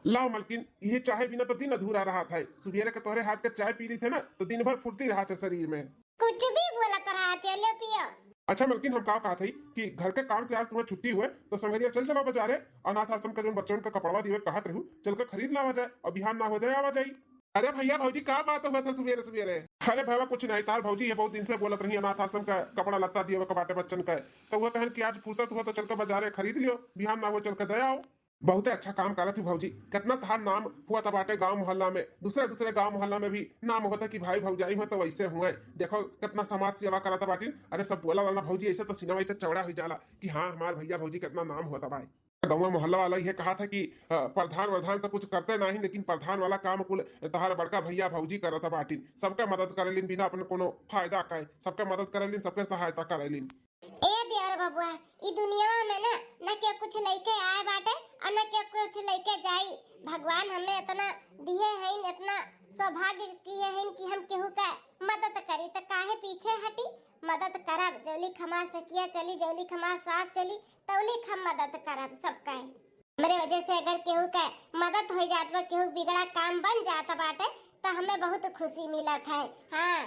लाओ मलकिन, ये चाय बिना तो दिन अधूरा रहा था। सुबेरे के तोहरे हाथ के चाय पी ली थे ना तो दिन भर फुर्ती रहा था शरीर में। कुछ भी बोलत रहा थे, ले पियो। अच्छा मलकिन, हम का कहा थी कि घर के काम से आज तुम्हें छुट्टी हुए तो संगरिया चल चलो बाजारे। अनाथ आश्रम का जो बच्चों का कपड़वा दिए कहत रहू, चल कर खरीद लावा जाए और बिहान ना हो जाए आवा जाई। अरे भैया भौजी का बात हुआ था सुबेरे सुबेरे? अरे भैया कुछ नहीं, तार भौजी ये बहुत दिन से बोलत रही अनाथ आश्रम का कपड़ा लत्ता दिए कबाटे बच्चन का, तो वो कहन कि आज फुर्सत हुआ तो चल कर बाजारे खरीद लियो, बिहान ना हो चल कर दे आओ। बहुत अच्छा काम करा थी भौजी, कितना तार नाम हुआ था बाटे गांव मोहल्ला में, दूसरे दूसरे गांव मोहल्ला में भी नाम होता कि भाई भौजाई हो तो वैसे हुए। देखो कितना समाज सेवा करा था बाटी। अरे सब बोला वाला भौजी ऐसे तो सिनेमा ऐसे चौड़ा हो जाला कि हाँ हमारे भैया भौजी कितना नाम हुआ था भाई। गाँव मोहल्ला वाला ये कहा था कि प्रधान वधान तो कुछ करते नहीं, लेकिन प्रधान वाला काम कुल तहार बड़का भैया भौजी करा था बाटी। सबके मदद करेलिन बिना अपने कोनो फायदा का, सबके मदद करेलिन, सबके सहायता करेलिन। ए देवर बबुआ, ई दुनिया में ना न के कुछ लेके आए बाटे और न के कुछ लेके जाई। भगवान हमें इतना दिए हैं, इतना सौभाग्य किए हैं कि हम केहू का मदद करी, तो काहे पीछे हटी। मदद करब, जौली खमा से किया चली, जौली खमा साथ चली, तौली हम मदद करब सबका। हमरे वजह से अगर केहू का मदद हो जात बा, केहू बिगड़ा काम बन जाता बाटे, तो हमें बहुत खुशी मिलत है। हाँ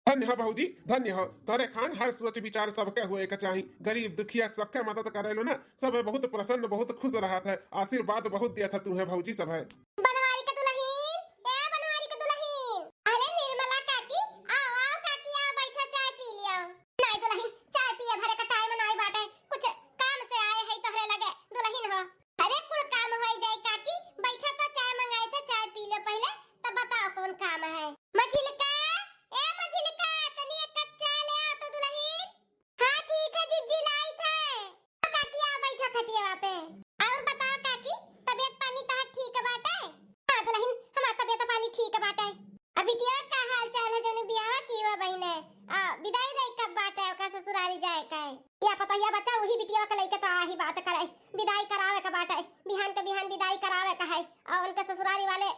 धन्य हो भाजी, धन्य हो। तोरे खान हर सोच विचार सबके हुए के चाही, गरीब दुखिया सबके मदद करे लो ना, सब बहुत प्रसन्न बहुत खुश रहा था, आशीर्वाद बहुत दिया था तुम्हें भौजी सब है। बनवारी के दुल्हीन, ए बनवारी के दुल्हीन, अरे निर्मला काकी, आओ आओ काकी, आओ बैठो चाय पी लियो। नहीं दुल्हीन, चाय पिए भरे का टाइम नहीं बाटे, कुछ काम से आए है तोहरे लगे दुल्हीन हो। अरे कुल काम हो जाए काकी, बैठो तो चाय मंगाए थे, चाय पी लो पहले तब बताओ कौन काम है। मछली ए मछलिका, तनी एक कप चाय ले आओ तो दुल्हीन। हाँ ठीक है जिज्जी लाई थे। काकी आ बैठो खटिया पे। और बताओ काकी, तबीयत पानी तहार ठीक बाटे? हाँ दुल्हीन, हमार तबीयत पानी ठीक बाटे। अभी तिया का हाल चाल है, जोने बियाह की हुआ बहिने विदाई दे कब बाटे, ओका ससुरारी जाए का है या पता या बच्चा वही बिटिया का लइका तो आही बात करे, विदाई करावे का बाटे, बिहान के बिहान विदाई करावे का है। और उनके ससुरारी वाले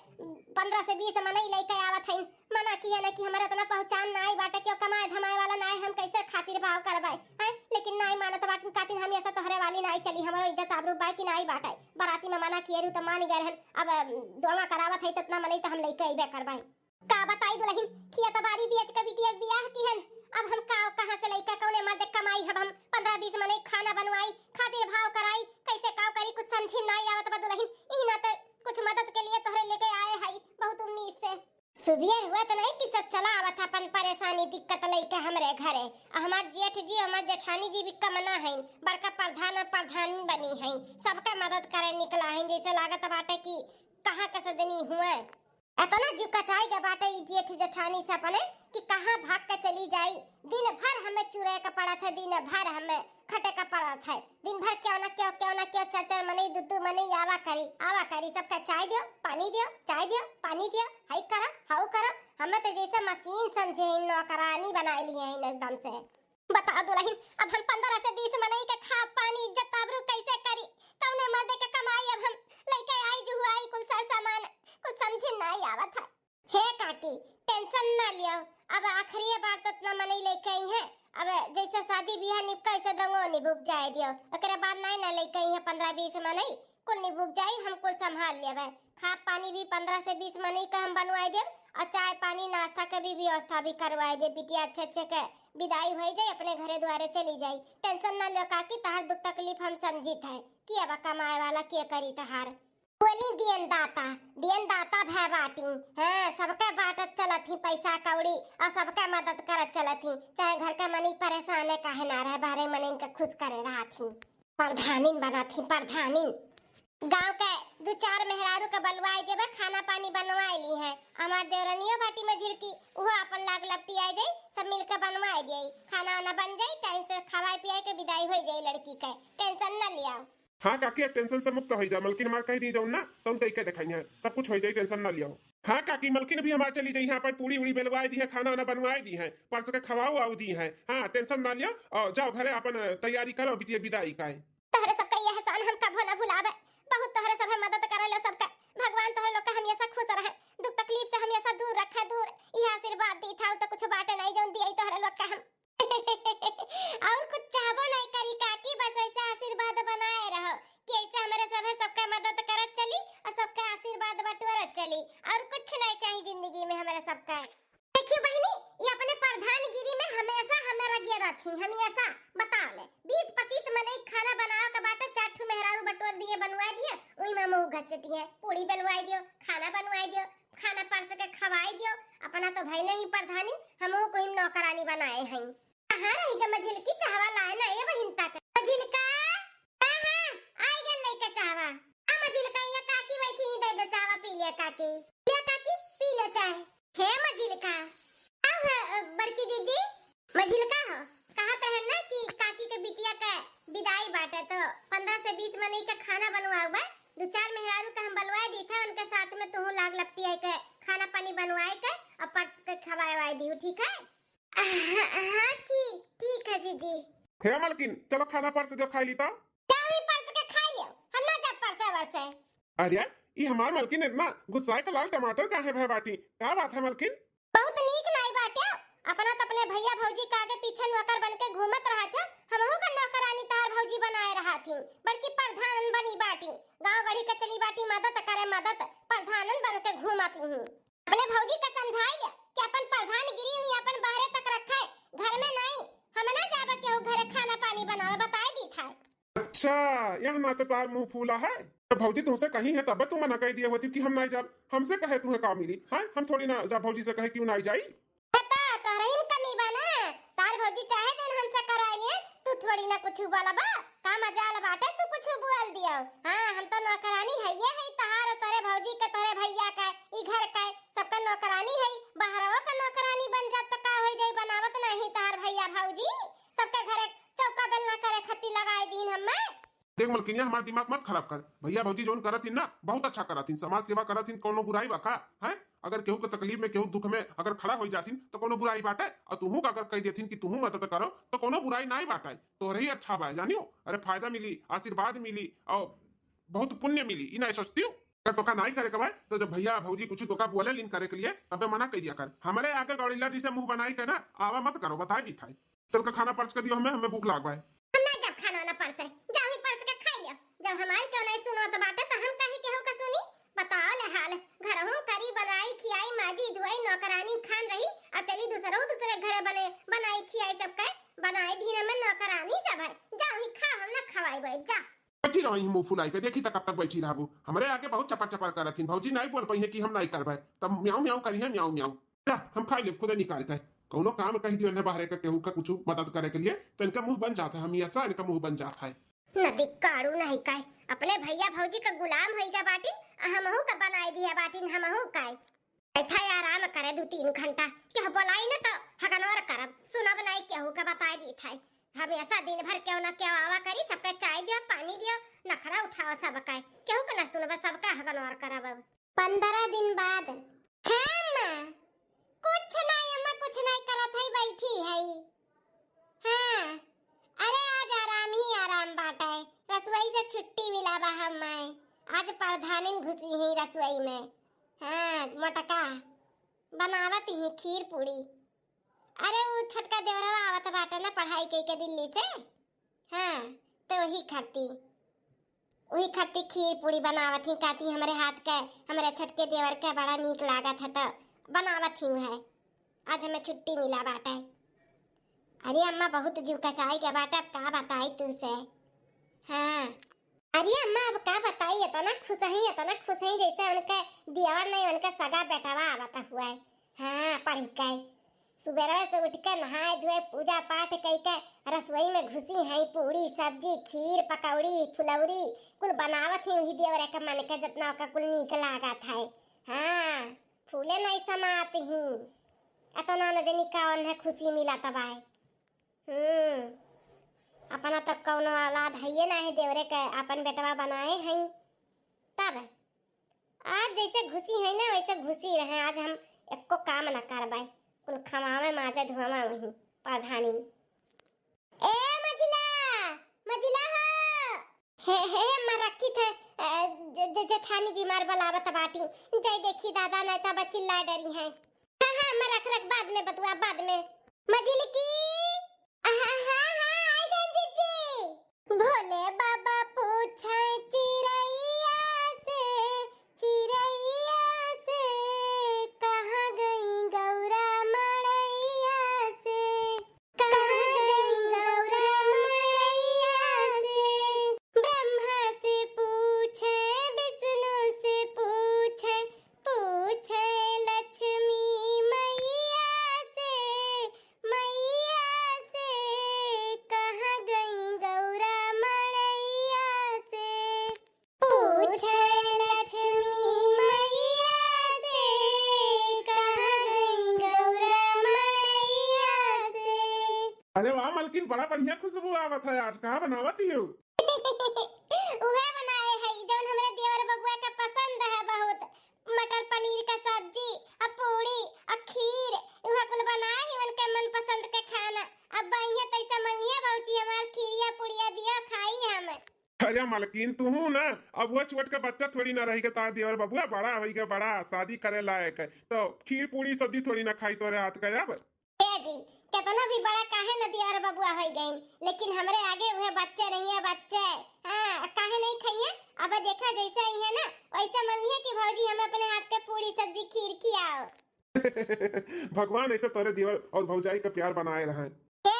15 से 20 मनई लइका आवत हइन, मना किया ना कि हमारा इतना पहचान ना आई बाटे, क्यों कमाए धमाए वाला ना है, हम कैसे खातिर भाव करबै हैं। लेकिन नहीं मानत बाटे खातिर हम ऐसा तोहरे वाली नहीं चली, हमारा इज्जत आबरू बाई की नहीं बाटे। बाराती में मना किए तो मान गए हन, अब दोना करावत है इतना मनई तो हम लइका अइबे करबै। का बताई दुल्हीन, किया तो बारी बेच के बिटिया बियाह की हन, अब हम का कहां से लइका कौने मर्द कमाई, हम 15-20 मनई खाना बनवाई, खातिर भाव कराई, कैसे का करी कुछ समझी नहीं आवत बा दुल्हीन। ई ना तो कुछ मदद के लिए तोहरे लेके आए हई बहुत उम्मीद से। सुबियर हुआ तो नहीं कि सब चला आवत अपन परेशानी दिक्कत लेके हमरे घरे। हमार जेठ जी हमार जेठानी जी भी कमना है, बड़का प्रधान और प्रधान बनी है, सबका मदद करे निकला है। जैसे लागत बाटे कि कहां के सदनी हुए, इतना जुकचाई के बाटे ई जेठ जेठानी से अपने कि कहां भाग के चली जाई। दिन भर हमें चुरे का पड़ा था, दिन भर हमें खटे का पड़ा था, दिन भर क्यों ना क्यों चर मनी दुद्दू मनी आवा करी सबका चाय दियो पानी दियो, चाय दियो पानी दियो, हाई करा हाउ करा। हमें तो जैसे मशीन समझे नौकरानी बना ली है एकदम से। बता दुल्हीन, अब हम 15 से 20 मनई के खा पानी इज्जत आबरू कैसे करी, कौने मर्दे के कमाई अब हम लइके आई जुआई कुल सर सामान कुछ समझ नहीं आवत है। हे काकी टेंशन ना लियो, अब आखिरी बार तो इतना मनई लेके आई है, अब जैसे शादी बियाह निपका ऐसे दंगो निभुक जाए दियो, एकरे बाद नहीं ना लेके आई है 15-20 मनई, कुल निभुक जाई, हम कुल संभाल लेबे। खा पानी भी 15 से 20 मनई का हम बनवाए दे, और चाय पानी नाश्ता के भी व्यवस्था भी करवाए दे। बिटिया अच्छे के विदाई हो जाए, अपने घरे द्वारे चली जाई, टेंशन ना लो काकी, तहार दुख तकलीफ हम समझित है कि अब कमाए वाला के करी तहार। बोली दियन दाता भै बाटी, हाँ सबके बाटत चलत ही पैसा कौड़ी और सबके मदद करत चलत ही, चाहे घर का मनी परेशान है काहे ना रहे, बारे मनी के खुश करे रहा थी, प्रधानिन बना थी प्रधानिन। गांव के 2-4 मेहरारू के बलवाई देबे, खाना पानी बनवाई ली है, हमार देवरनिया बाटी में झिड़की वो अपन लाग लपटी आई जाई, सब मिलके बनवाई देई, खाना वाना बन जाई, टाइम से खवाई पियाई के विदाई हो जाई लड़की के, टेंशन न लिया। हाँ काकी टेंशन से मुक्त हो जा, मलकिन हमार कह दी जाऊँ ना तो उनके कह दिखाई है, सब कुछ हो जाए, टेंशन ना लिया। हाँ काकी मलकिन भी हमार चली जाई, यहाँ पर पूरी उड़ी बेलवाई दी है, खाना वाना बनवाई दी है, परसों के खवाऊ आऊ दी है। हाँ टेंशन ना लियो और जाओ घरे अपन तैयारी करो बिटिया विदाई का। तोहरे सबका ये एहसान हम कबो न भुलावे, बहुत तोहरे सब मदद करेला सबका, भगवान तोहरे लोग का हमेशा खुश रहे, दुख तकलीफ से हमेशा दूर रखे, दूर ये आशीर्वाद दी था तो कुछ बाटे नहीं जोन दिए तोहरे लोग का हम और कुछ चाहबो नहीं करी काकी, बस ऐसा आशीर्वाद बनाए रहो कि ऐसे हमारे सब सबका मदद करत चली और सबका सबका। देखियो बहिनी, ये अपने प्रधानगिरी में हमेशा हमें लगी रहती, हमेशा बता ले 20-25 मने खाना बनाओ के बाटे, 4 ठो मेहरारू बटोर दिए बनवाई दिए, ओई में मुंह घसटिए, पूरी बनवाई दियो, खाना बनवाई दियो, खाना परस के खवाई दियो। अपना तो भइले ही प्रधानी, हमहु कोई नौकरानी बनाए हैं। कहां रही ग मझिलकी, चाहवा लाए ना ए बहिन तक। मझिलका हां आई गल लइका चाहवा। आ मझिलका, ये काकी बैठी, दे दो चाहवा पी ले काकी। ये काकी पी ले चाय। हे मझिलका, अब बड़की दीदी मझिलका हो, कहत है ना कि काकी के बिटिया का विदाई बाटे, तो 15 से 20 मने का खाना बनवाओ बा। 2-4 मेहरारू का हम बनवाए दी था, उनके साथ में तू लाग लपटिया के खाना पानी बनवाए के और परस के खवाए दी, ठीक है? हां ठीक है जीजी। हे मलकिन, चलो खाना परस दो, खाई ली तो। जाओ ही परस के खाई लियो, हम ना जब परसे वरसे। अरे ये हमार मलकिन इतना गुस्सा के लाल टमाटर काहे भय बाटी, क्या बात है मलकिन? बहुत नीक नाई बाटे, अपना तो अपने भैया भौजी का आगे पीछे नौकर बन के घूमत रहा था, हमहु का नौकरानी तार भौजी बनाए रहा थी, बल्कि प्रधान बनी बाटी, गांव गढ़ी के चली बाटी, मदद करे मदद, प्रधानन बन के घूमत हूं। अपने भौजी का समझाइए कि अपन प्रधानगिरी हुई अपन बाहर तक रखे, घर में नहीं, हम ना जाबे केहू घरे खाना पानी बनावे, बताई दी था। अच्छा, यह ना तो तार मुंह फूला है। तो भौजी तुमसे कही है तब तुम मना कह दिया होती कि हम नहीं जा, हमसे कहे तुम्हें का मिली है, हम थोड़ी ना जा भौजी से कहे क्यों नहीं जाई। बता तो रहीम कमी बना, तार भौजी चाहे जोन हमसे कराइए, तू थोड़ी ना कुछ बोला बा, का मजाल बाटे तू कुछ बोल दियो। हां हम तो नौकरानी है, ये है तहार तोरे भौजी के तोरे भैया का, ई घर का सबका नौकरानी है, बाहरवा का नौकरानी बन जात तो का हो जाई, बनावत नहीं तार भैया भौजी, सबके घरे चौका बेलना करे खत्ती लगाई दीन हम्मे। देख मलकिनिया, हमारा दिमाग मत खराब कर, भैया भौजी जोन करथिन ना बहुत अच्छा करथिन, समाज सेवा करथिन, कोनो बुराई बा का है? अगर केहू के तकलीफ में केहू दुख में अगर खड़ा हो जाथिन तो कोनो बुराई बाटे, और तुहू का अगर कह देथिन कि तुहू मदद करो तो कोनो बुराई नहीं बाटे, तोरे ही अच्छा बा, जानियो? अरे फायदा मिली, आशीर्वाद मिली और बहुत पुण्य मिली, ई नहीं सोचती हूँ। अगर तोका नहीं करे के बा तो जब भैया भौजी कुछ तोका बोले लिन करे के लिए तबे मना कह दिया कर, हमारे आगे गौड़िल्ला जी से मुंह बनाई के ना आवा मत करो, बता दी था। चल के खाना परस के दियो, हमें भूख लाग गई। हम ना जब खाना ना परसे, जाओ ही परस के खाई लियो, जब हमारे क्यों नहीं सुनो तो बाटे तो हम कहीं केहू का सुनी, बताओ ले हाल, घरहू करी बनाई खियाई माजी धुआई नौकरानी खान रही, अब चली दूसरे घरे बने बनाई खियाई सब के बनाई धीरे में नौकरानी सब है, जाओ ही खा, हम ना खवाई भाई जा। बैठी रही मुंह फुलाई के, देखी तक कब तक बैठी रहबू, हमारे आगे बहुत चपा चपा करथिन, भौजी नहीं बोल पई है कि हम नहीं करबे, तब म्याऊ म्याऊ करिए, म्याऊ म्याऊ। जा हम खाई ले, खुदे निकाल के कोनो काम कह दियो ने बाहर के केहू का कुछ मदद करे के लिए तो इनका मुंह बन जाता है, हम ऐसा इनका मुंह बन जाता है। नदी कारू नहीं काय, अपने भैया भौजी का गुलाम होई का बाटी, हमहू का बनाई दिया बाटी, हमहू काय ऐथा आराम करे 2-3 घंटा, केहू बोलाई न तो हगनवर करब, सुनब नहीं केहू का बताई दी था, हमेशा दिन भर क्यों ना क्यों आवा करी, सबके चाय दियो पानी दियो, नखरा उठाओ सब काय, केहू का ना सुनब, सबका हगनवर करब। 15 दिन बाद हम कुछ नहीं, अम्मा कुछ नहीं करत है, बैठी है। हां अरे आज आराम ही आराम बाटे, रसोई से छुट्टी मिला बा हमें, आज प्रधानिन घुसी ही रसोई में। हां मोटका बनावत ही खीर पूरी, अरे वो छोटका देवरवा आवत बाटे ना पढ़ाई के दिल्ली से, हां तो वही खट्टी खीर पूरी बनावत ही, कहती हमारे हाथ के हमारे छोटके देवर के बड़ा नीक लागत है तो बनावत ही है, आज हमें छुट्टी मिला बाटे। अरे अम्मा बहुत जीव कचाई के बाटे, अब का बताई तुझसे। हाँ अरे अम्मा अब का बताई, इतना खुश है जैसे उनके दियावर नहीं उनका सगा बेटावा आवता हुआ है। हाँ पढ़ के सुबह से उठ के नहाए धोए पूजा पाठ कई के रसोई में घुसी है, पूरी सब्जी खीर पकौड़ी फुलौरी कुल बनावत ही, वही देवरे के मन के जितना का कुल नीक लागत है। हाँ फूले नहीं समाती हूँ, इतना न जनी कौन है खुशी मिला तबाय। अपना तब कौनो औलाद है ना है देवरे के अपन बेटवा बनाए हैं, तब आज जैसे घुसी है ना वैसे घुसी रहे, आज हम एको काम न करबाई, कुल खमावे माजे धुआमा वही प्रधानी। ए मजिला हो हे मरक्की थे जेठानी जी मार बलावत बाटी, जय देखी दादा नहीं तब चिल्ला डरी है। हाँ मैं रख बाद में बतुआ, बाद में मजिल की। आई गई जीजी। भोले बाबा पूछे चिड़ैया से कहाँ गई पूछे लक्ष्मी मैया से, कहाँ गई गौरा मैया से। अरे वाह मलकिन, बड़ा बढ़िया खुशबू आवत है। आज कहाँ बनावती हो? उहे बनाए है जौन हमरे देवर बबुआ के पसंद है बहुत। मटर पनीर का सब्जी, और पूरी, और खीर, उहे कुल बनाए ही उनके मन पसंद के खाना। अब बहिया तैसा मंगिया भौजी हमार खीरिया पुड़िया दिया खाई हम। अरे मलकिन, तू ना अब वो छोट का बच्चा थोड़ी ना रही के तार देवर बबुआ बड़ा होई के, बड़ा शादी करे लायक है, तो खीर पूरी सब्जी थोड़ी ना खाई तोरे हाथ का। अब जी कितना भी बड़ा काहे न देवर बबुआ हो गई, लेकिन हमरे आगे वह बच्चे नहीं है बच्चे। हाँ काहे नहीं खाइए। अब देखा जैसे ही है ना वैसे मंगिए कि भौजी हमें अपने हाथ के पूरी सब्जी खीर खिलाओ। भगवान ऐसे तोरे देवर और भौजाई का प्यार बनाए रहे।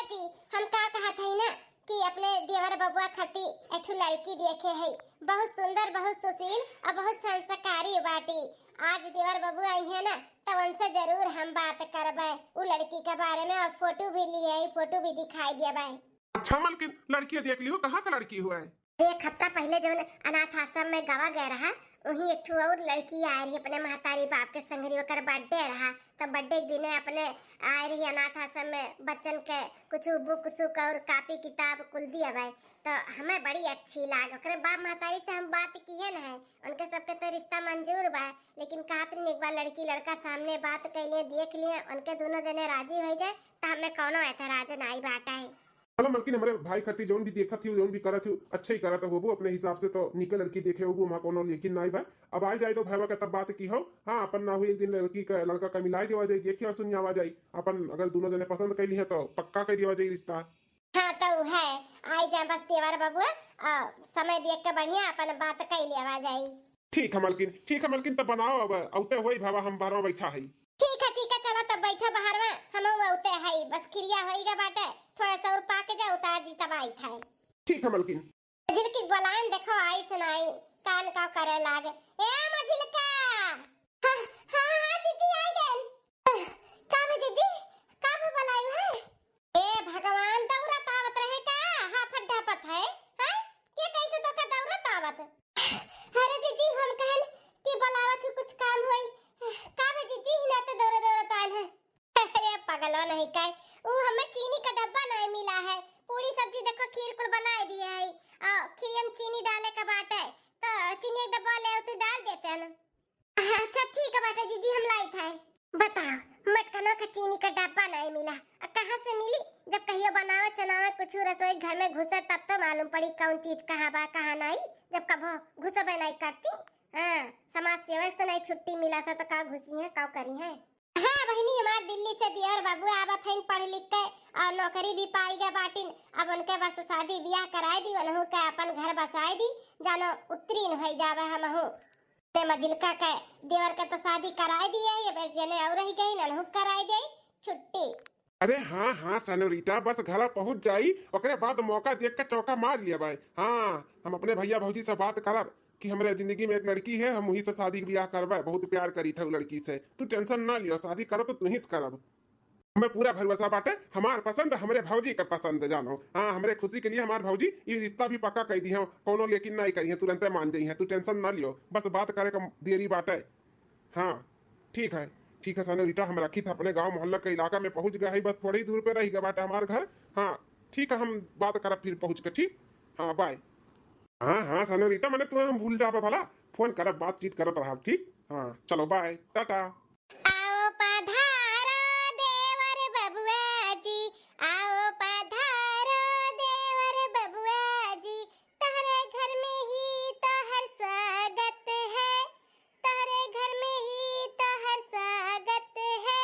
जी हम का कहा था ना कि अपने देवर बबुआ खती एक लड़की देखे है, बहुत सुंदर, बहुत सुशील और बहुत संस्कारी बाटी। आज देवर बबुआ आई है ना तो उनसे जरूर हम बात करबे वो लड़की के बारे में, और फोटो भी लिए, फोटो भी दिखाई दिया। अच्छा मलकिन, लड़की देख लियो, कहाँ का लड़की हुआ है? एक हफ्ता पहले जो अनाथ आश्रम में गवा गया रहा, वही एक और लड़की आ रही अपने महतारी बाप के संगरी, ओकर बर्थडे रहा, तो बर्थडे के दिने अपने आ रही अनाथ आश्रम में बच्चन के कुछ बुक सुक और कापी किताब कुल दिया भाई। तो हमें बड़ी अच्छी लाग। ओकरे बाप महतारी से हम बात किए न है, उनके सबके तो रिश्ता मंजूर बा, लेकिन कहत एक बार लड़की लड़का सामने बात कैले देख लिए, उनके दोनों जने राजी हो जाए तो हमें कोनो ऐतराज नहीं बाटा है। चलो मलकिन, हमारे भाई खती जोन भी देखा थी, जोन भी करा थी अच्छा ही करा था वो अपने हिसाब से, तो निकल लड़की देखे हो वहाँ कोनो लेकिन नहीं बा। अब आ जाए तो भाई का तब बात की हो। हाँ अपन ना हुई एक दिन लड़की का लड़का का मिलाई देवा जाए, देखिए और सुनिए आवा जाए। अपन अगर दोनों जने पसंद कैली है तो पक्का कर दिया जाए रिश्ता। हाँ तो है आई जा बस देवर बबुआ, समय देख के बढ़िया अपन बात कर लेवा जाई। ठीक है मलकिन, तब बनाओ। अब औते होई भावा, हम बाहर बैठा है। ठीक है चलो तब बैठो बाहर में, हम उते है बस क्रिया होईगा बाटे, थोड़ा सा और पाके जा उतार दी तब आई था। ठीक है मलकिन। मझिलकी बोलाइन देखो आई सुनाई कान का करे लागे। ए मझिलका। हाँ जीजी आई गए। का बे जीजी, का बे बुलाई है? ए भगवान, दौरा तावत रहे का? हाफत ढापत है हैं? के कैसे तो का दौरा तावत? अरे जीजी हम कहन कि बुलावत कुछ काम होई। का बे जीजी ना तो दौरा तान है। अरे पागलो नहीं काय, वो हमें चीनी का डब्बा नहीं मिला है। पूरी सब्जी देखो खीर कुल बनाए दिए है, खीर में चीनी डाले का बाट है, तो चीनी एक डब्बा ले तो डाल देते हैं ना। अच्छा ठीक है बाटा जीजी हम लाई था। बताओ मटकनों का चीनी का डब्बा नहीं मिला, कहाँ से मिली? जब कहियो बनावे चनावे कुछ रसोई घर में घुसे तब तो मालूम पड़ी कौन चीज कहाँ बा कहाँ नहीं। जब कभो घुसबे नहीं करती। हाँ समाज सेवक से नहीं छुट्टी मिला था तो का घुसी है का करी है। हाँ बहनी हमार दिल्ली से दियर बाबू आवत हैं पढ़ लिख के और नौकरी भी पाई गए बाटिन। अब उनके बस शादी ब्याह कराई दी, उन्हों के अपन घर बसाई दी, जानो उत्तीर्ण हो जावे हमहु। ते मजिलका के देवर के तो शादी कराई दी है, ये बेर जने और रह गई ननहु कराई दे छुट्टी। अरे हाँ सनोरीटा, बस घर पहुंच जाई, ओकरे बाद मौका देख के चौका मार लिया भाई। हाँ हम अपने भैया भौजी से बात करब कि हमारे जिंदगी में एक लड़की है, हम वही से शादी ब्याह करबे। बहुत प्यार करी था लड़की से, तू टेंशन ना लियो, शादी करो तो तू ही करब। हमें पूरा भरोसा बाटे, हमार पसंद हमारे भौजी का पसंद जानो। हाँ हमारे खुशी के लिए हमारे भौजी ये रिश्ता भी पक्का कर दी है, कोनो लेकिन नहीं करी है, तुरंत मान गई है। तू टेंशन ना लियो, बस बात करे का देरी बाटे। हाँ ठीक है सनोरीटा, हम रखी था अपने गांव मोहल्ला के इलाका में पहुंच गया है, बस थोड़ी दूर पे रही गया बाटे हमारे घर। हाँ ठीक है, हम बात करब फिर पहुंच के। ठीक हाँ बाय। हाँ सनोरीटा, मैंने तुम्हें हम भूल जाबे भला, फोन करब बातचीत करत रहब। ठीक हाँ चलो बाय टाटा। आओ पधारो देवर बबुआ जी, आओ पधारो देवर बबुआ जी, तहरे घर में ही तो हर स्वागत है, तहरे घर में ही तो हर स्वागत है,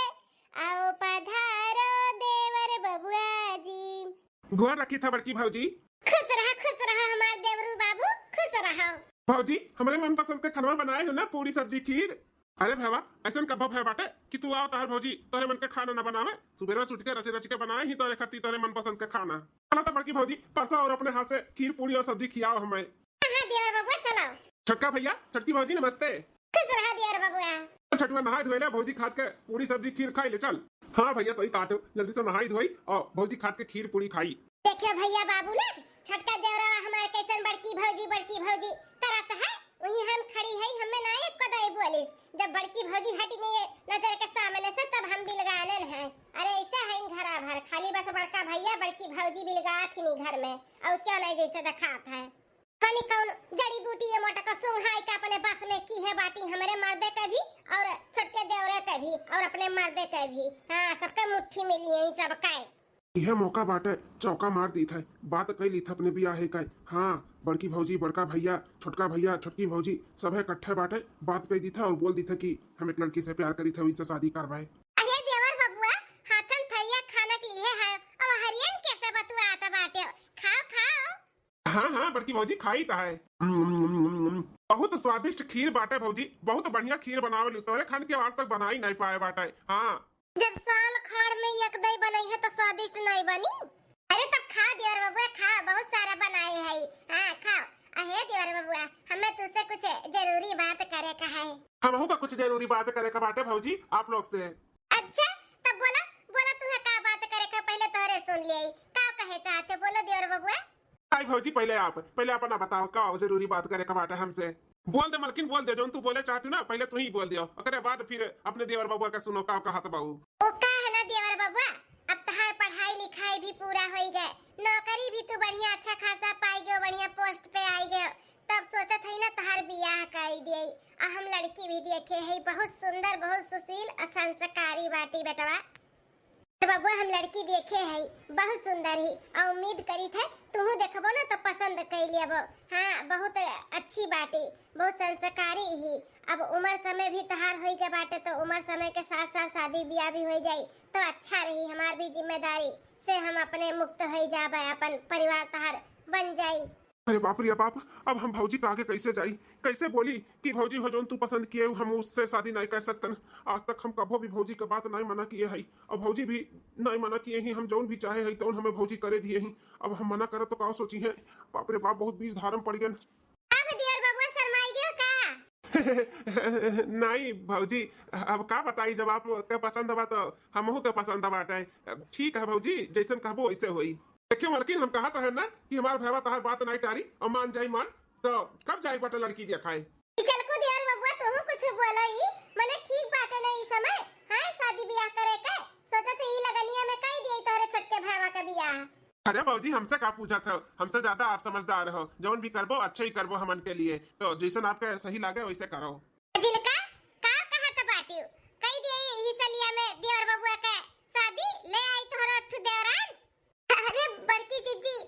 आओ पधारो देवर बबुआ जी। गुआ रखी था बड़की भौजी। खुश रहा हमारे देवरू बाबू, खुश रहो। भौजी हमारे मनपसंद के खाना बनाए हो ना, पूरी सब्जी खीर। अरे भावा ऐसा कब है बाटे कि तू आओ तार भौजी तोरे मन के खाना ना बनावे, सुबह उठ के रच के बनाए ही तोरे खट्टी तोरे मनपसंद के खाना। चलो तो बड़की भौजी परसा और अपने हाथ से खीर पूरी और सब्जी खिलाओ हमें। हाँ देवर बबुआ चलो। छोटका भैया छोटकी भौजी नमस्ते। खुश रहो देवर बबुआ। छठुआ नहाई धोए ले, भौजी खाद के पूरी सब्जी खीर खाई ले चल। हाँ भैया सही कहा, जल्दी से नहाई धोई और भौजी खाद के खीर पूरी खाई। देखियो भैया बाबू ने छटका देवरा हमारे कैसन बड़की भौजी करत है, वही हम खड़ी है, हमें ना एक कदई बोलिस। जब बड़की भौजी हट गई नजर के सामने से तब हम बिलगाने हैं। अरे ऐसा है घरा भर खाली बस बड़का भैया बड़की भौजी बिलगात ही नहीं घर में, और क्या नहीं जैसे दिखात है। कनी कौन जड़ी बूटी ये मोटा का सुंघाई का अपने बस में की है बाटी, हमारे मर्दे के भी और छोटके देवरे के भी और अपने मर्दे के भी। हाँ, सबका मुट्ठी मिली है सब का। यह मौका बाटे चौका मार दी था, बात कई ली था अपने बियाह का। हाँ, बड़की भौजी बड़का भैया छोटका भैया छोटकी भौजी सब है इकट्ठे बाटे, बात कही दी था और बोल दी था कि हम एक लड़की से प्यार करी था, वही से शादी करवाए। अरे देवर बबुआ, हाथन थरिया खाना के लिए है और हरियन कैसे बतुआ आता बाटे। खाओ खाओ। हाँ हाँ बड़की भौजी खाई था है। बहुत स्वादिष्ट खीर बाटे भौजी, बहुत बढ़िया खीर बनावे तोरे खान के आज तक बना ही नहीं पाए बाटे। हाँ, जब साल खाड़ में एक दही बनाई है तो स्वादिष्ट नहीं बनी। अरे तब खा देवर बबुआ, खा, बहुत सारा बनाए है। हाँ खाओ। अहे देवर बबुआ, हमें तुझसे कुछ जरूरी बात करे का है। हम का कुछ जरूरी बात करे का बाटे भौजी आप लोग से। अच्छा तब बोला बोला, तुम्हें क्या बात करे का, पहले तोरे सुन लिए। क्या कहे चाहते बोलो देवर बबुआ। आई भौजी पहले अपना बताओ का जरूरी बात करे का बाटे हमसे। बोल दे मलकिन, बोल दे जो तू बोले चाहती ना, पहले तू ही बोल दियो, अगले बाद फिर अपने देवर बबुआ का सुनो का कहत बाबू। ओ का है ना देवर बबुआ, अब तहार पढ़ाई लिखाई भी पूरा हो गए, नौकरी भी तू बढ़िया अच्छा खासा पाई गयो, बढ़िया पोस्ट पे आई गयो, तब सोचत है ना तहार बियाह कर दे। हम लड़की भी देखे है, बहुत सुंदर बहुत सुशील और संस्कारी बाटी बेटवा। बबुआ हम लड़की देखे है, बहुत सुंदर ही, और उम्मीद करी थे तुहू देखबो ना तो पसंद कर लेबो। हाँ, बहुत अच्छी बाटी, बहुत संस्कारी ही। अब उम्र समय भी तहार होई के बाटे, तो उम्र समय के साथ साथ शादी ब्याह भी हो जाई तो अच्छा रही। हमार भी जिम्मेदारी से हम अपने मुक्त हो जाबे, अपन परिवार तहार बन जाई। अरे बाप रे बाप, अब हम भौजी के आगे कैसे जाई, कैसे बोली कि भौजी हो जोन तू पसंद किए हम उससे शादी नहीं कर सकतन। आज तक हम कभो भी भौजी के बात नहीं मना किए है, और भौजी भी नहीं मना किए ही। हम जोन भी चाहे है तो हमें भौजी करे दिए ही, अब हम मना करब तो का सोची है। बाप रे बाप, बहुत बीज धारम पड़ गए। अब दियर बबुआ शर्माई गयो का? नहीं भौजी, अब का बताई, जब आप के पसंद बा तो हमहू के पसंद बाटे। ठीक है भौजी, जैसन कहबो वैसे होई। देखियो मलकिन, हम कहा है ना कि हमार भैया तहार बात नहीं टारी और मान जाई मान, तो कब जाई बाटे लड़की दिखाए। चल को दियर बबुआ तू कुछ बोलो ही, मने ठीक बाटे नहीं समय। हां शादी ब्याह करे के सोचत ही लगनिया में कई दिए तोरे छोटके भावा का ब्याह। अरे भौजी हमसे का पूछा था, हमसे ज्यादा आप समझदार हो, जौन भी करबो अच्छे ही करबो हमन के लिए, तो जैसन आपके सही लागे वैसे करो। जिलका का कहा त बाटी कई दिए यही सलिया में दियर बबुआ के शादी ले आई तोरा ठु देवरान। अरे बड़की जीजी,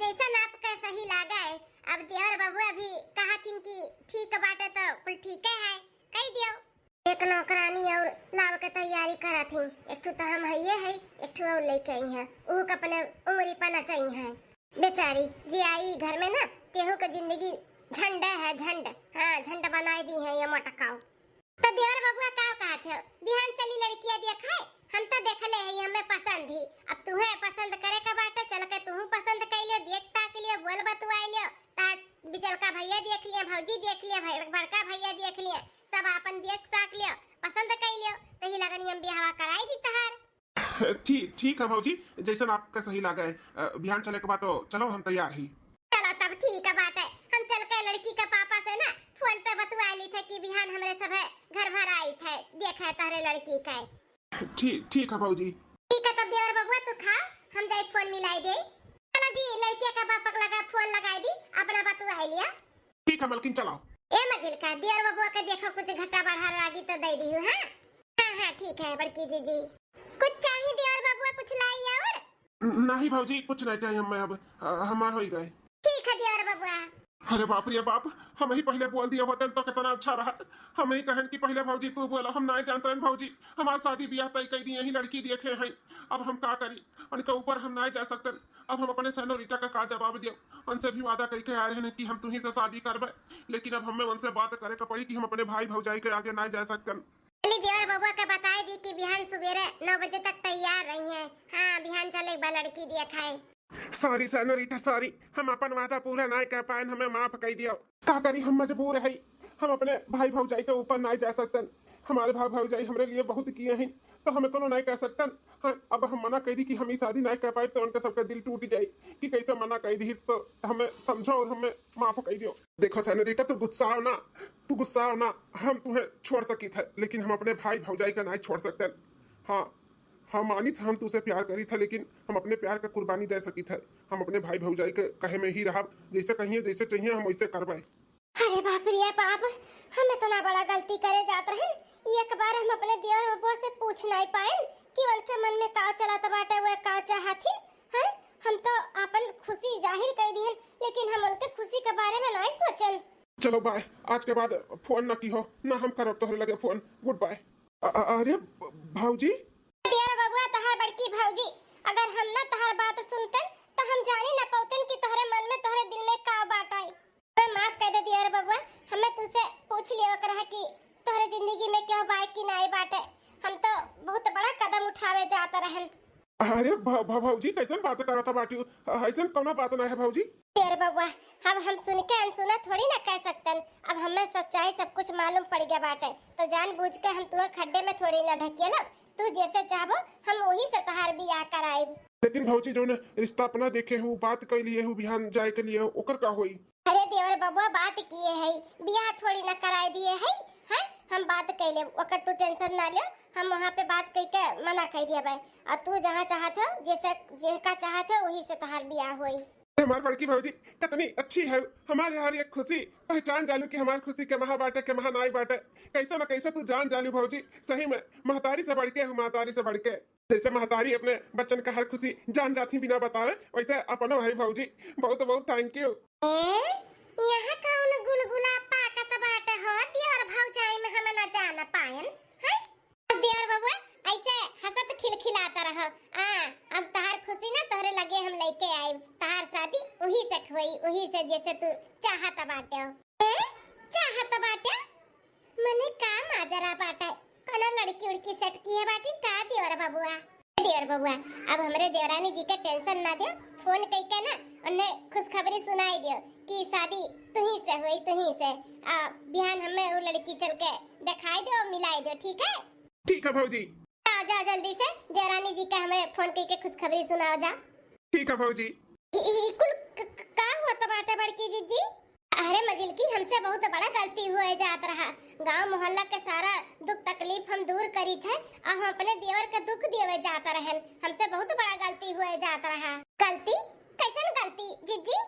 जैसन आपका सही लागा है, अब दियर बबुआ भी कहा थिन कि ठीक बाटे तो कुल ठीक है, कह दियो। एक नौकरानी और लाव के तैयारी करा थी, एक तो हम हइये है, एक तो और लेके आई है, ऊ के अपने उम्री पना चाहिए है। बेचारी जी आई घर में ना, तेहू के जिंदगी झंड है झंड। हाँ, झंड बनाई दी है ये मटकाओ। तो दियर बबुआ का कहा थे बिहान चली लड़कियां देखाए, हम तो देखले है, हमें पसंद ही। अब तुम्हें पसंद करे का बाटे, चल के तू पसंद कर लियो, देखता के लिए बोल बतुआई लियो, ता बिचल का भैया देख लिया, भौजी देख लिया, बड़का भैया देख लिया, सब अपन देख साक लियो, पसंद कर लियो, तो ही लगन हम बियाह कराई दी तहार। ठीक है भौजी, जैसन आपका सही लागे। बिहान चले के बाद तो चलो हम तैयार ही। चलो तब ठीक है बात है, हम चल के लड़की का पापा से ना फोन पे बतुआ ली थे कि बिहान हमरे सब घर भर आई थे, देखा तारे लड़की का। ठीक है भौजी। ठीक है तब देवर बबुआ तू खा, हम जाई फोन मिलाई दे। चलो जी, लड़की का पापा लगा फोन लगाई दी, अपना बतुआ लिया। ठीक है मलकिन, चलो। ए मजिल का देवर बबुआ के देखो कुछ घटा बढ़ा लागी तो दे दी हूं। हां हां ठीक है बड़की जीजी। कुछ चाहिए देवर बबुआ, कुछ लाई और? नहीं भौजी, कुछ नहीं चाहिए हमें, अब हमार हो ही गए। ठीक है देवर बबुआ। अरे बाप रे बाप, हम ही पहले बोल दिया होते तो कितना अच्छा रहा। हम ही कहन कि पहले भौजी तू बोला, हम नहीं जानते हैं भौजी, हमार शादी ब्याह तय कर दिए, यही लड़की देखे हैं, अब हम का करी, उनके ऊपर हम नहीं जा सकते। अब हम अपने सनोरीटा का जवाब दियो, उनसे भी वादा करके आए हैं कि हम तुम्ही से शादी करबे, लेकिन अब हमें उनसे बात करे का पड़ी कि हम अपने भाई भौजाई के आगे नहीं जा सकते। देवर बबुआ का बताई दी कि बिहान सुबेरे 9 बजे तक तैयार रही है। हाँ बिहान चले बा लड़की दिया खाए। सॉरी सेनोरिटा सॉरी, हम अपन वादा पूरा नहीं कर पाए, हमें माफ कर दियो। का करी, हम मजबूर है, हम अपने भाई भौजाई के ऊपर नहीं जा सकते। हमारे भाई भौजाई हमारे लिए बहुत किए हैं, तो हमें तो नहीं कह सकते। हाँ, अब हम मना कर दी कि हम ये शादी नहीं कर पाए, तो उनके सबका दिल टूट जाए कि कैसे मना कर दी, तो हमें समझो और हमें माफ कर दियो। देखो सेनोरिटा, तू गुस्सा हो ना, हम तुम्हें छोड़ सकी थे, लेकिन हम अपने भाई भौजाई का नहीं छोड़ सकते। हाँ, हम मानी थे, हम तुझसे प्यार करी था, लेकिन हम अपने प्यार का कुर्बानी दे सकी थे। हम अपने भाई भौजाई के कहे में ही रहा, जैसे कहिए जैसे चाहिए हम वैसे करवाए। अरे बाप रे बाप, हम इतना बड़ा गलती करे जात रहे। एक बार हम अपने देवर बबुआ से पूछ नहीं पाए कि उनके मन में का चलत बाटे, वो का चाहती है। हम तो अपन खुशी जाहिर कर दी, लेकिन हम उनके खुशी के बारे में नहीं सोचन। चलो बाय, आज के बाद फोन ना की हो ना हम करब तोहरे लगे फोन। Good bye. अरे भाऊजी, देवर बबुआ तहार बड़की भौजी, अगर हम ना तहार बात सुनतन तो हम जानी ना पाउतन कि तोहरे मन में तोहरे दिल में का बात आई। माफ कर दे देवर बबुआ, हमें तुझसे पूछ लिया कर कि तोहरे जिंदगी में क्यों बात की नहीं बाटे। हम तो बहुत बड़ा कदम उठावे जात रहन। अरे भाऊजी कैसन बात करत बाटी, ऐसन कोनो बात ना है भाऊजी। देवर बबुआ, अब हम सुन के अनसुना थोड़ी ना कह सकतन। अब हमें सच्चाई सब कुछ मालूम पड़ गया बाटे, तो जानबूझ के हम तुम्हें खड्डे में थोड़ी ना ढकेलब। तू जैसे चाहो हम वही से तहार बियाह कराइब। लेकिन भाऊजी जो ने रिश्ता अपना देखे हूँ, बात कर लिए हूँ, बिहान जाए के लिए ओकर का होई। अरे देवर बबुआ, बात किए है, बियाह थोड़ी ना कराए दिए है। हैं, हम बात कर ले, ओकर तू टेंशन ना ले। हम वहाँ पे बात कह के मना कर दिया भाई, और तू जहाँ चाहत हो, जैसे जेका चाहत हो वही से तहार बियाह होई। हमारी बड़की भाऊजी कितनी अच्छी है, हमारे यहाँ ये खुशी पहचान जानू कि हमारी खुशी के महा बाटे के महा नाई बाटे। कैसे न कैसे तू जान जानू भाऊजी, सही में महतारी से बढ़ के हूँ, महतारी से बढ़ के। जैसे महतारी अपने बच्चन का हर खुशी जान जाती बिना बतावे, वैसे अपनो भाई भाऊजी बहुत बहुत थैंक यू। यहाँ कौन गुलगुला पाकत बाटे हो देवर भौजाई में हम ना जान पायन है। देवर बबुआ ऐसे हंसत खिलखिलाता रहो। अब तहार खुशी ना तोहरे लगे हम लेके आए, तहार शादी वही से होई, वही से जैसे तू चाहत बाटे हो। चाहत बाटे मने का माजरा बाटे, कोनो लड़की उड़की सेट की है बाटी का देवर बबुआ। देवर बबुआ, अब हमरे देवरानी जी के टेंशन ना दियो, फोन कई के ना उन्हें खुशखबरी सुनाई दियो कि शादी तुही से हुई, तुही से। बिहान हमें वो लड़की चल के दिखाई दो, मिलाई दो, ठीक है? ठीक है भाऊजी। आ जाओ जल्दी से, देवरानी जी का हमें फोन करके खुशखबरी सुनाओ जा। ठीक है भाऊजी। कुल का हुआ तो बाटे बड़की जीजी? अरे मजिल की, हमसे बहुत बड़ा गलती हुए जात रहा। गांव मोहल्ला के सारा दुख तकलीफ हम दूर करी थे, और हम अपने देवर का दुख देवे जाता रहन। हमसे बहुत बड़ा गलती हुए जाता रहा। गलती? कैसन गलती जीजी?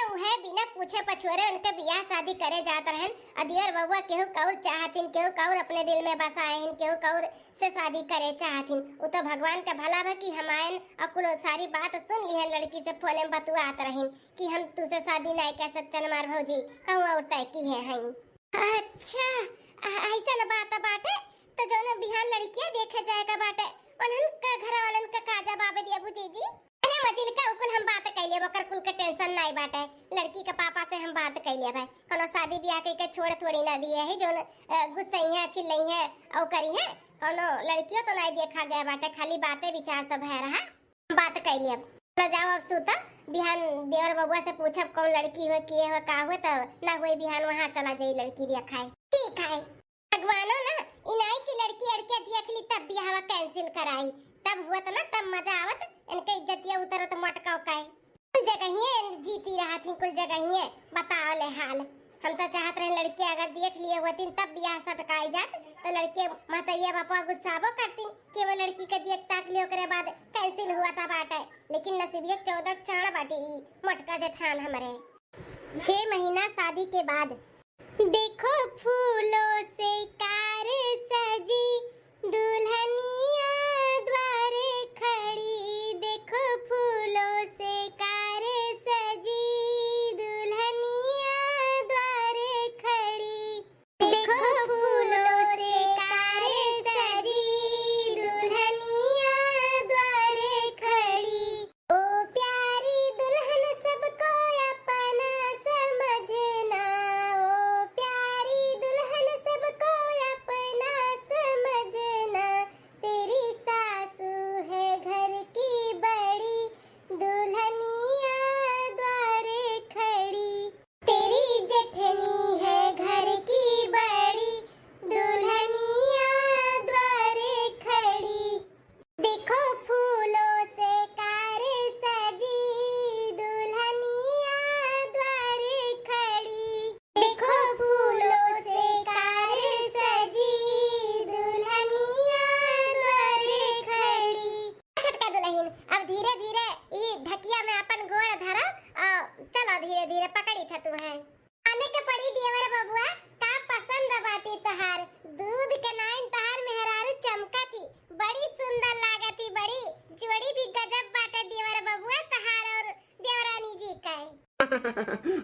उहे बिना पूछे पछोरे उनके बियाह शादी करे जाता रहन। अदियर बबुआ केहू कौर चाहतिन, केहू कौर अपने दिल में बसाएन, केहू कौर से शादी करे चाहतिन। वो तो भगवान का भला बा कि हमायन अकुल सारी बात सुन लिहन, लड़की से फोन में बतुआत रहिन कि हम तुसे शादी नहीं कर सकते हमार भौजी, कहूँ और तय की है हईन। अच्छा ऐसा न बात बाटे, तो जो न बिहान लड़कियां देखे जाएगा बाटे उन्हन का घर वालन का का जवाब दिया बुजीजी? अरे मजिल का उकुल हम बात कइले, ओकर कुल के टेंशन नहीं बाटे। लड़की के पापा से हम बात कइले भाई, कोनो शादी ब्याह के छोड़ थोड़ी ना दिए है, जो गुस्सई है चिल्लई है औ करी है। कोनो लड़कियों तो नहीं देखा गया बाटे, खाली बातें विचार तो भय रहा। बात कइले, अब चलो जाओ अब सूता। बिहान देवर बबुआ से पूछब कौन लड़की हो, किए हो, का हो, तो ना हुई बिहान वहां चला जाई लड़की देखाए। ठीक है, भगवानो ना इनाई की लड़की अड़के देख ली तब बियाह कैंसिल कराई, तब हुआ तो ना तब मजा आवत। इनके इज्जतिया उतरत मटका उकाए। कुल जगह जीती रहा थी, कुल जगह बताओ ले हाल। हम तो चाहत रहे लड़के अगर देख लिए होती तब बियाह सटकाई जात, तो लड़के मतैया बापा गुस्साबो करती कि वो लड़की के देख ताक लियो करे बाद कैंसिल हुआ था बाटे। लेकिन नसीबिया 14 चढ़ बाटी मटका जेठान हमारे। 6 महीना शादी के बाद देखो फूलों से कार सजी, दुल्हनिया द्वारे खड़ी। देखो फूलों से कार सजी, दुल्हनिया द्वारे खड़ी। देखो फूलों से कार सजी, दुल्हनिया द्वारे खड़ी। ओ प्यारी दुल्हन सबको अपना समझना, ओ प्यारी दुल्हन सबको बबुआ का पसंद बाटी तहार दूध के नाइन तहार मेहरारू चमका थी बड़ी सुंदर लागत थी बड़ी जोड़ी भी गजब बाटे देवर बबुआ तहार और देवरानी जी का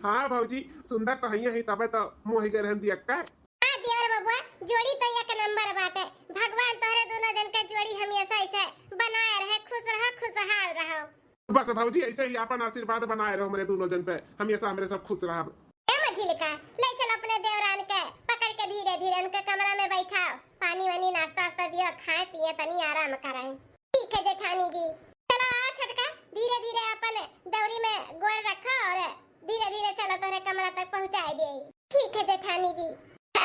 हाँ भौजी सुंदर तो ही तबे तो मोहि गए हम दिया का हां देवर बबुआ जोड़ी तो एक नंबर बाटे भगवान तोरे दोनों जन के जोड़ी हमेशा ऐसे बनाए रहे खुश रहो खुशहाल रहो बस भौजी ऐसे ही अपन आशीर्वाद बनाए रहो मेरे दोनों जन पे हमेशा हमरे सब खुश रहा मझिलिका ले चल अपने देवरान के पकड़ के धीरे धीरे उनके कमरा में बैठाओ पानी वानी नाश्ता वास्ता दियो खाए पिए तनी आराम कराएं ठीक है जेठानी जी चलो आओ छटका धीरे धीरे अपन दौरी में गोड़ रखो और धीरे धीरे चलो तोरे कमरा तक पहुंचाए दे ठीक है जेठानी जी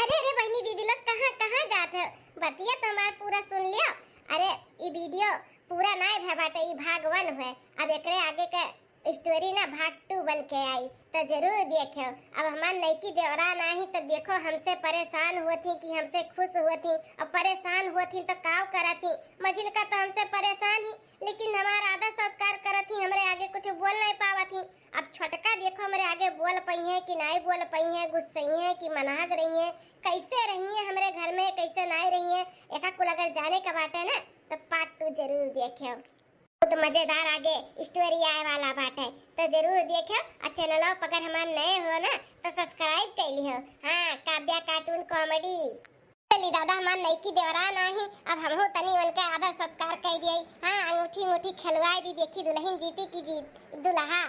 अरे अरे बहनी दीदी लोग कहां कहां जाते हो बतिया तो हमार पूरा सुन लियो अरे ई वीडियो पूरा नहीं भे बाटे ई भाग 1 हुए अब एकरे आगे के स्टोरी ना भाग 2 बन के आई तो जरूर देखो अब हमार नईकी देवरा नहीं तो देखो हमसे परेशान हुआ थी कि हमसे खुश हुआ थी और परेशान हुआ थी तो काव करा थी मझिल का तो हमसे परेशान ही लेकिन हमारा आदर सत्कार करा थी हमरे आगे कुछ बोल नहीं पावा थी अब छोटका देखो हमरे आगे बोल पई है कि नहीं बोल पई है गुस्से है कि मनाग रही है कैसे रही है हमरे घर में कैसे नहीं रही है एका कुल अगर जाने का बाटे ना तो पार्ट 2 जरूर देखो बहुत मजेदार आगे स्टोरी आए वाला बाटे तो जरूर देखो और चैनल अगर हमार नए हो ना तो सब्सक्राइब कर लियो हाँ काव्या कार्टून कॉमेडी चली दादा हमार नईकी देवरा नहीं अब हम हो तनी उनके आदर सत्कार कर दिए हाँ अंगूठी अंगूठी खिलवाई दी देखी दुल्हन जीती की जीत दुल्हा